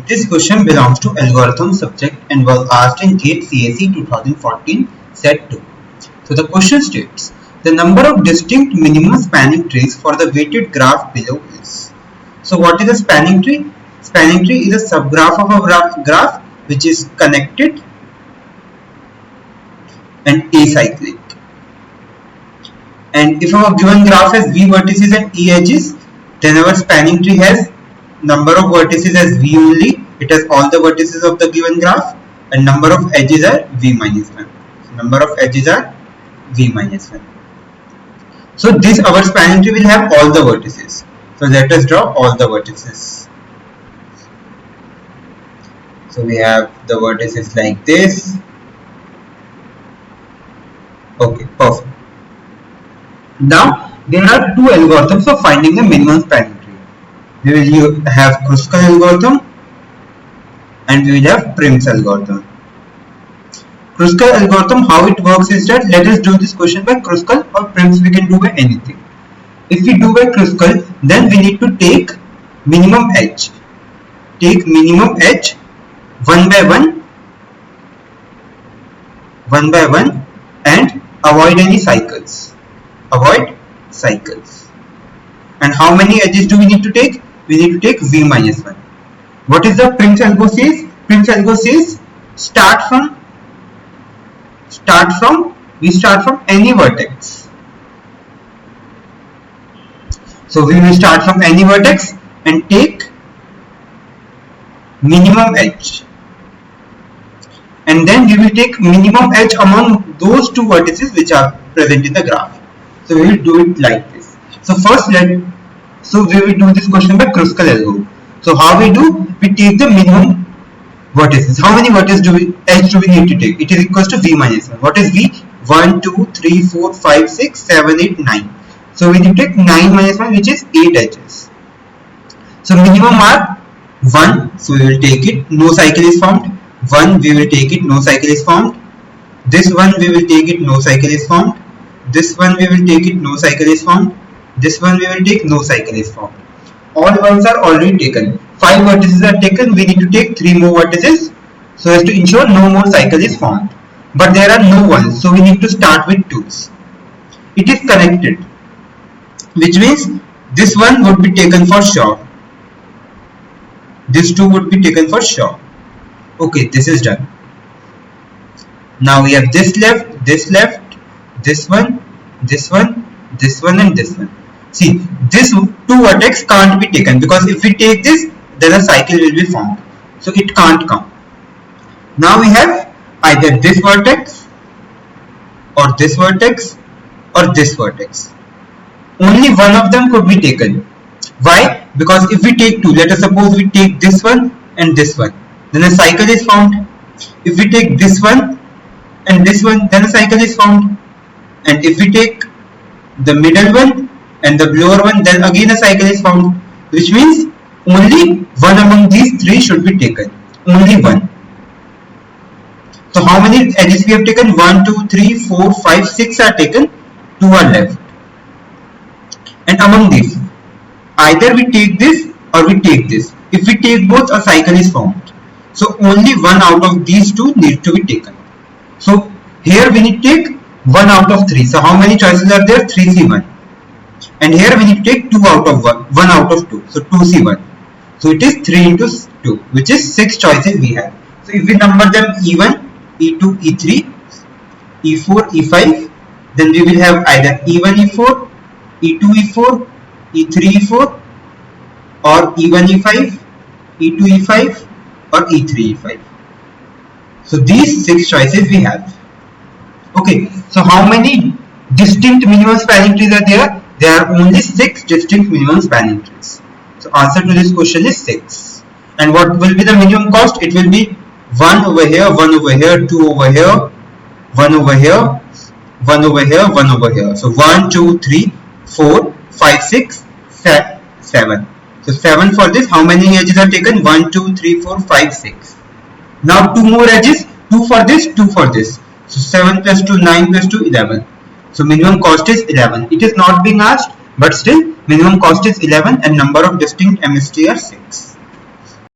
This question belongs to algorithm subject and was asked in GATE CSE 2014 Set 2. So the question states, the number of distinct minimum spanning trees for the weighted graph below is. So what is a spanning tree? Spanning tree is a subgraph of a graph which is connected and acyclic. And if our given graph has v vertices and e edges, then our spanning tree has number of vertices as v only. It has all the vertices of the given graph, and number of edges are v minus 1. So number of edges are v minus 1. So this our spanning tree will have all the vertices. So let us draw all the vertices. So we have the vertices like this. Okay, perfect. Now there are two algorithms for finding the minimum spanning tree. We will have Kruskal algorithm and we will have Prim's algorithm. Kruskal algorithm, how it works is that let us do this question by Kruskal, or Prim's we can do by anything. If we do by Kruskal, then we need to take minimum edge. Take minimum edge one by one and avoid any cycles. Avoid cycles. And how many edges do we need to take? We need to take v minus 1. What is the Prim's algo says? Prim's algo says we start from any vertex. So we will start from any vertex and take minimum edge. And then we will take minimum edge among those two vertices which are present in the graph. So we will do it like this. So first we will do this question by Kruskal algo. So how we do? We take the minimum vertices. How many vertices edge do we need to take? It is equals to v minus 1. What is v? 1, 2, 3, 4, 5, 6, 7, 8, 9. So we need to take 9 minus 1, which is 8 edges. So minimum are 1. So we will take it. No cycle is formed. 1 we will take it. No cycle is formed. This one we will take it. No cycle is formed. This one we will take it. No cycle is formed. This one we will take. No cycle is formed. All ones are already taken. 5 vertices are taken. We need to take 3 more vertices so as to ensure no more cycle is formed. But there are no ones, so we need to start with 2's. It is connected, which means this one would be taken for sure. This 2 would be taken for sure. Okay, this is done. Now we have this left, this one, and this one. See, this 2 vertex can't be taken because if we take this, then a cycle will be formed. So it can't come. Now we have either this vertex or this vertex or this vertex. Only one of them could be taken. Why? Because if we take 2, let us suppose we take this one and this one, then a cycle is formed. If we take this one and this one, then a cycle is formed. And if we take the middle one and the lower one, then again a cycle is formed, which means only one among these 3 should be taken. Only one. So how many edges we have taken? 1, 2, 3, 4, 5, 6 are taken. 2 are left. And among these, either we take this or we take this. If we take both, a cycle is formed. So only one out of these 2 need to be taken. So here we need to take 1 out of 3. So how many choices are there? 3C1. And here we need to take 2 out of 1 out of 2. So 2C1. So it is 3 into 2, which is 6 choices we have. So if we number them E1, E2, E3, E4, E5, then we will have either E1, E4, E2, E4, E3, E4, or E1, E5, E2, E5, or E3, E5. So these 6 choices we have. Okay, so how many distinct minimum spanning trees are there? There are only 6 distinct minimum spanning trees. So answer to this question is 6. And what will be the minimum cost? It will be 1 over here, 1 over here, 2 over here, 1 over here, 1 over here, 1 over here. So 1, 2, 3, 4, 5, 6, 7. So 7 for this. How many edges are taken? 1, 2, 3, 4, 5, 6. Now 2 more edges. 2 for this, 2 for this. So 7 plus 2, 9 plus 2, 11. So minimum cost is 11. It is not being asked, but still minimum cost is 11 and number of distinct MST are 6.